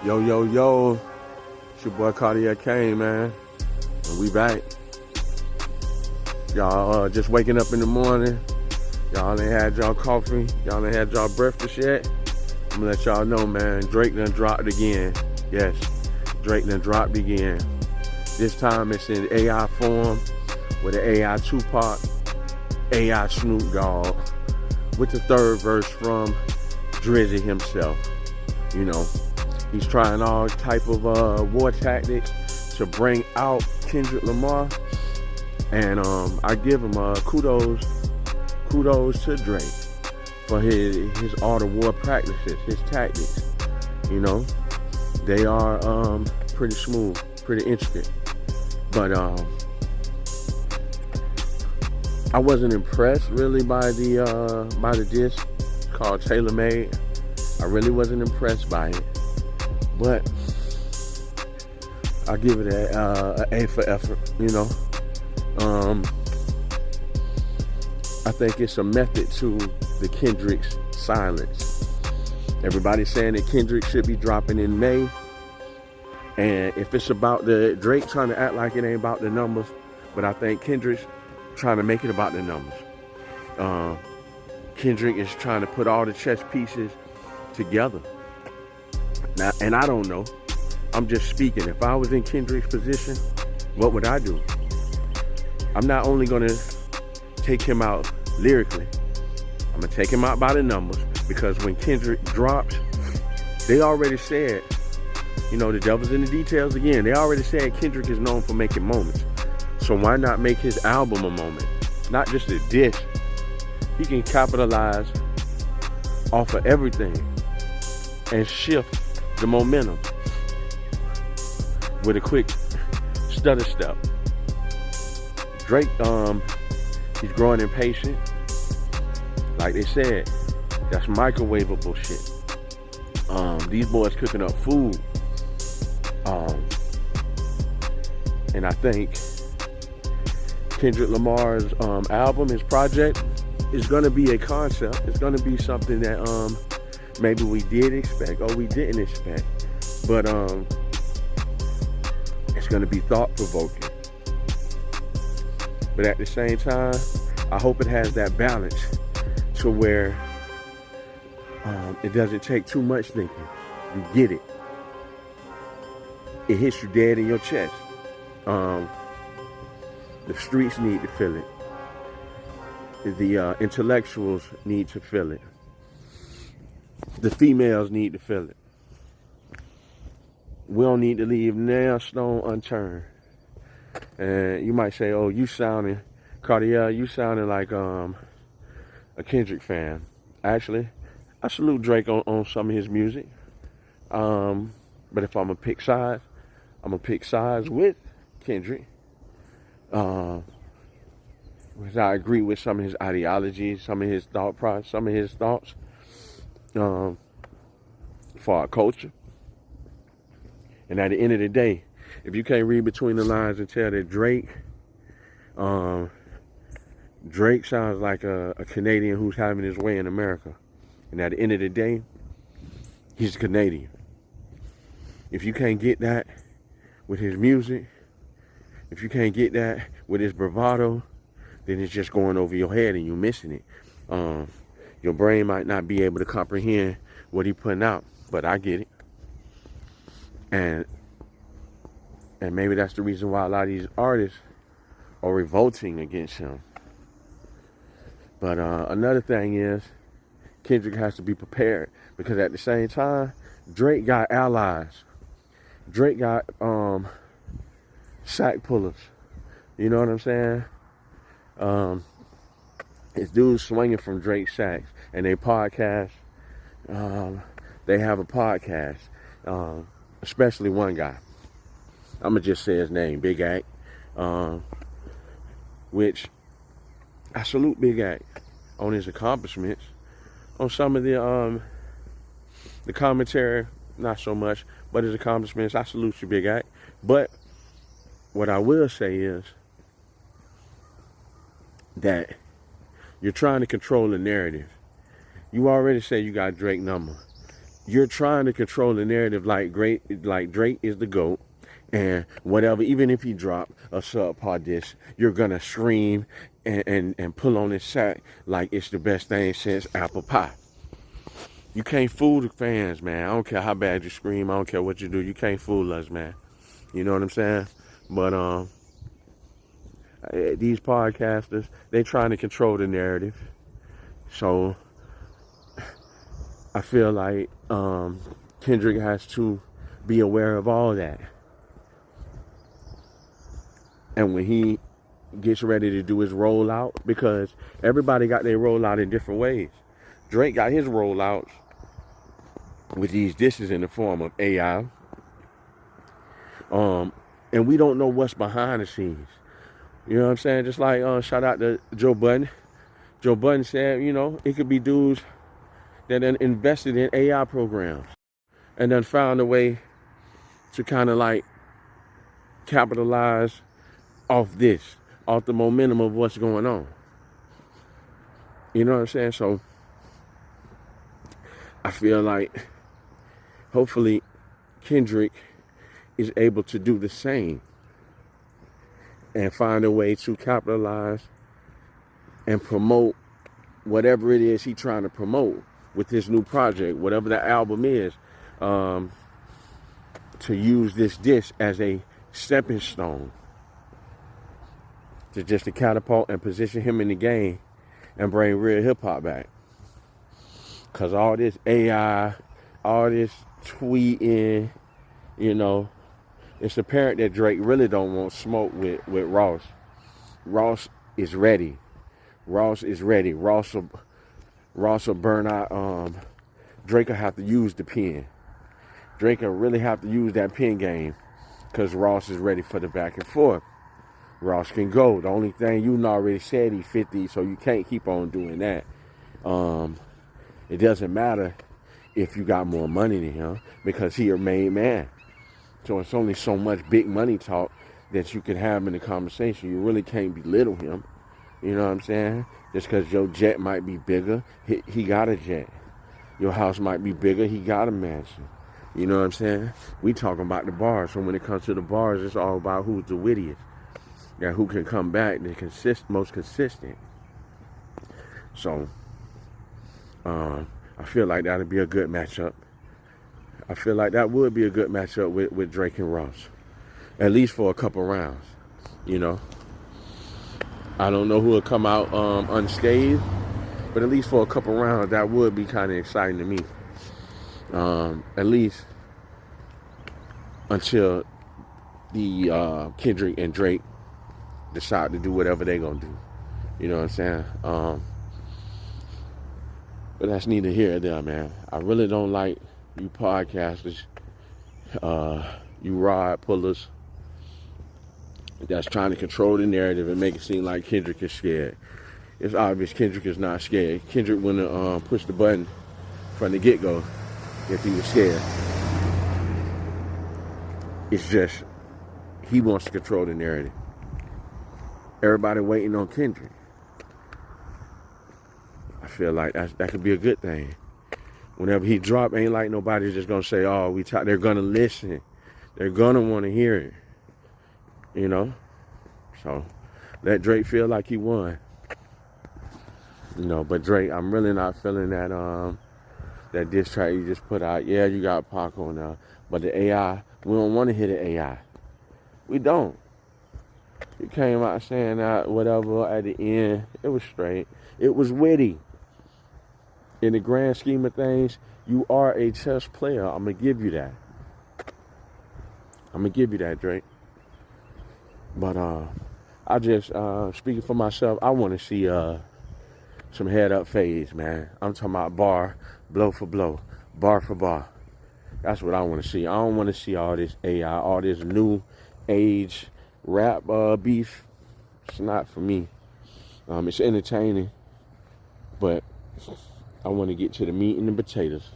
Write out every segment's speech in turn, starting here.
Yo, yo, yo. It's your boy Cardiac Kane, man. And we back. Y'all just waking up in the morning. Y'all ain't had y'all coffee. Y'all ain't had y'all breakfast yet. I'm gonna let y'all know, man. Drake done dropped again. Yes, Drake done dropped again. This time it's in AI form with an AI Tupac, AI Snoop Dogg, with the third verse from Drizzy himself. You know, he's trying all type of war tactics to bring out Kendrick Lamar, and I give him kudos to Drake for his art of war practices, his tactics. You know, they are pretty smooth, pretty intricate, but I wasn't impressed really by the disc called Tailor Made. I really wasn't impressed by it, but I'll give it an A for effort, you know. I think it's a method to the Kendrick's silence. Everybody's saying that Kendrick should be dropping in May, and if it's about the Drake trying to act like it ain't about the numbers, but I think Kendrick's trying to make it about the numbers. Kendrick is trying to put all the chess pieces together. Now, and I don't know. I'm just speaking. If I was in Kendrick's position, what would I do? I'm not only gonna take him out lyrically, I'm gonna take him out by the numbers, because when Kendrick drops, they already said, you know, the devil's in the details again. They already said Kendrick is known for making moments. So why not make his album a moment? Not just a diss. He can capitalize off of everything and shift the momentum with a quick stutter step. Drake, he's growing impatient. Like they said, that's microwavable shit. These boys cooking up food. And I think Kendrick Lamar's album, his project, is gonna be a concept. It's gonna be something that maybe we did expect or we didn't expect, but it's gonna be thought-provoking. But at the same time, I hope it has that balance to where it doesn't take too much thinking. You get it. It hits you dead in your chest. The streets need to feel it. The intellectuals need to feel it. The females need to feel it. We don't need to leave nail stone unturned. And you might say, "Oh, you sounding, Cartier, you sounding like a Kendrick fan." Actually, I salute Drake on some of his music. But if I'm gonna pick sides, I'm gonna pick sides with Kendrick. Because I agree with some of his ideologies, some of his thought process, some of his thoughts for our culture. And at the end of the day, if you can't read between the lines and tell that Drake sounds like a Canadian who's having his way in America. And at the end of the day, he's a Canadian. If you can't get that with his music, if you can't get that with his bravado, then it's just going over your head and you're missing it. Your brain might not be able to comprehend what he's putting out, but I get it. And maybe that's the reason why a lot of these artists are revolting against him. But another thing is, Kendrick has to be prepared, because at the same time, Drake got allies. Drake got sack pullers. You know what I'm saying? It's dudes swinging from Drake sacks, and they podcast. They have a podcast, especially one guy. I'm gonna just say his name, Big Act, which I salute Big Act on his accomplishments. On some of the commentary, not so much, but his accomplishments, I salute you, Big Act. But what I will say is that you're trying to control the narrative. You already say you got Drake number. you're trying to control the narrative like Drake is the GOAT, and whatever, even if he drop a subpar diss, you're gonna scream and pull on his sack like it's the best thing since apple pie. You can't fool the fans, man. I don't care how bad you scream. I don't care what you do. You can't fool us, man. You know what I'm saying? But these podcasters, they trying to control the narrative. So I feel like Kendrick has to be aware of all that. And when he gets ready to do his rollout, because everybody got their rollout in different ways. Drake got his rollouts with these dishes in the form of AI. And we don't know what's behind the scenes. You know what I'm saying? Just like shout out to Joe Budden. Joe Budden said, you know, it could be dudes that then invested in AI programs and then found a way to kind of like capitalize off the momentum of what's going on. You know what I'm saying? So I feel like hopefully Kendrick is able to do the same and find a way to capitalize and promote whatever it is he's trying to promote with his new project, whatever the album is, to use this disc as a stepping stone to just to catapult and position him in the game and bring real hip-hop back. Because all this AI, all this tweeting, you know, it's apparent that Drake really don't want smoke with Ross. Ross is ready. Ross is ready. Ross will burn out. Drake will have to use the pen. Drake will really have to use that pen game because Ross is ready for the back and forth. Ross can go. The only thing you already said he's 50, so you can't keep on doing that. It doesn't matter if you got more money than him because he a made man. So it's only so much big money talk that you can have in the conversation. You really can't belittle him. You know what I'm saying? Just because your jet might be bigger, he got a jet. Your house might be bigger, he got a mansion. You know what I'm saying? We talking about the bars. So when it comes to the bars, it's all about who's the wittiest. Yeah, who can come back the most consistent. So I feel like that'd be a good matchup. I feel like that would be a good matchup with Drake and Ross. At least for a couple rounds, you know. I don't know who will come out unscathed, but at least for a couple rounds, that would be kind of exciting to me. At least until the Kendrick and Drake decide to do whatever they're going to do. You know what I'm saying? But that's neither here nor there, man. I really don't like you podcasters, you ride pullers that's trying to control the narrative and make it seem like Kendrick is scared. It's obvious Kendrick is not scared. Kendrick wouldn't have pushed the button from the get-go if he was scared. It's just he wants to control the narrative. Everybody waiting on Kendrick. I feel like that could be a good thing. Whenever he drop, ain't like nobody's just gonna say, "Oh, they're gonna listen. They're gonna want to hear it." You know. So let Drake feel like he won. You know, but Drake, I'm really not feeling that diss track you just put out. Yeah, you got Pac on there, but the AI, we don't want to hear the AI. We don't. You came out saying that whatever at the end, it was straight. It was witty. In the grand scheme of things, you are a chess player. I'm going to give you that. I'm going to give you that, Drake. But I just, speaking for myself, I want to see some head-up fades, man. I'm talking about bar, blow for blow, bar for bar. That's what I want to see. I don't want to see all this AI, all this new age rap beef. It's not for me. It's entertaining, but I want to get to the meat and the potatoes.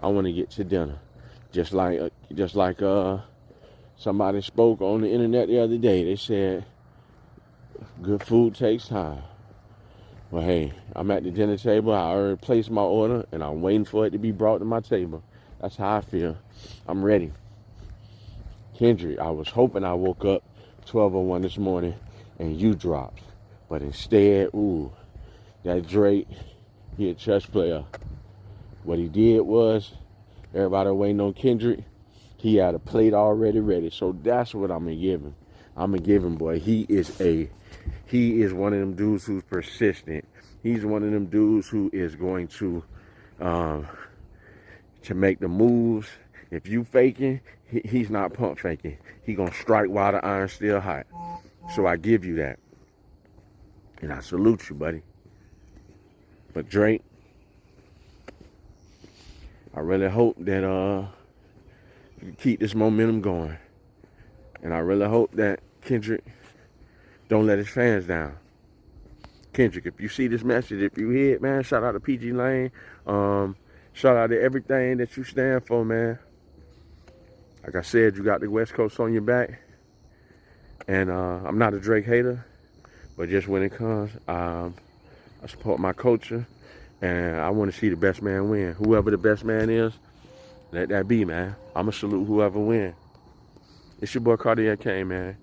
I want to get to dinner. Just like somebody spoke on the internet the other day. They said, good food takes time. Well, hey, I'm at the dinner table. I already placed my order, and I'm waiting for it to be brought to my table. That's how I feel. I'm ready. Kendrick, I was hoping I woke up 12:01 this morning and you dropped. But instead, ooh, that Drake, he a chess player. What he did was, everybody waiting on Kendrick, he had a plate already ready. So that's what I'm going to give him. I'm going to give him, boy. He is one of them dudes who's persistent. He's one of them dudes who is going to make the moves. If you faking, he's not pump faking. He gonna strike while the iron's still hot. So I give you that. And I salute you, buddy. But Drake, I really hope that you keep this momentum going. And I really hope that Kendrick don't let his fans down. Kendrick, if you see this message, if you hear it, man, shout out to PG Lane. Shout out to everything that you stand for, man. Like I said, you got the West Coast on your back. And I'm not a Drake hater, but just when it comes, I support my culture. And I want to see the best man win. Whoever the best man is, let that be, man. I'm going to salute whoever win. It's your boy Cartier Kane, man.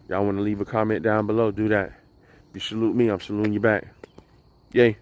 Y'all want to leave a comment down below, do that. If you salute me, I'm saluting you back. Yay.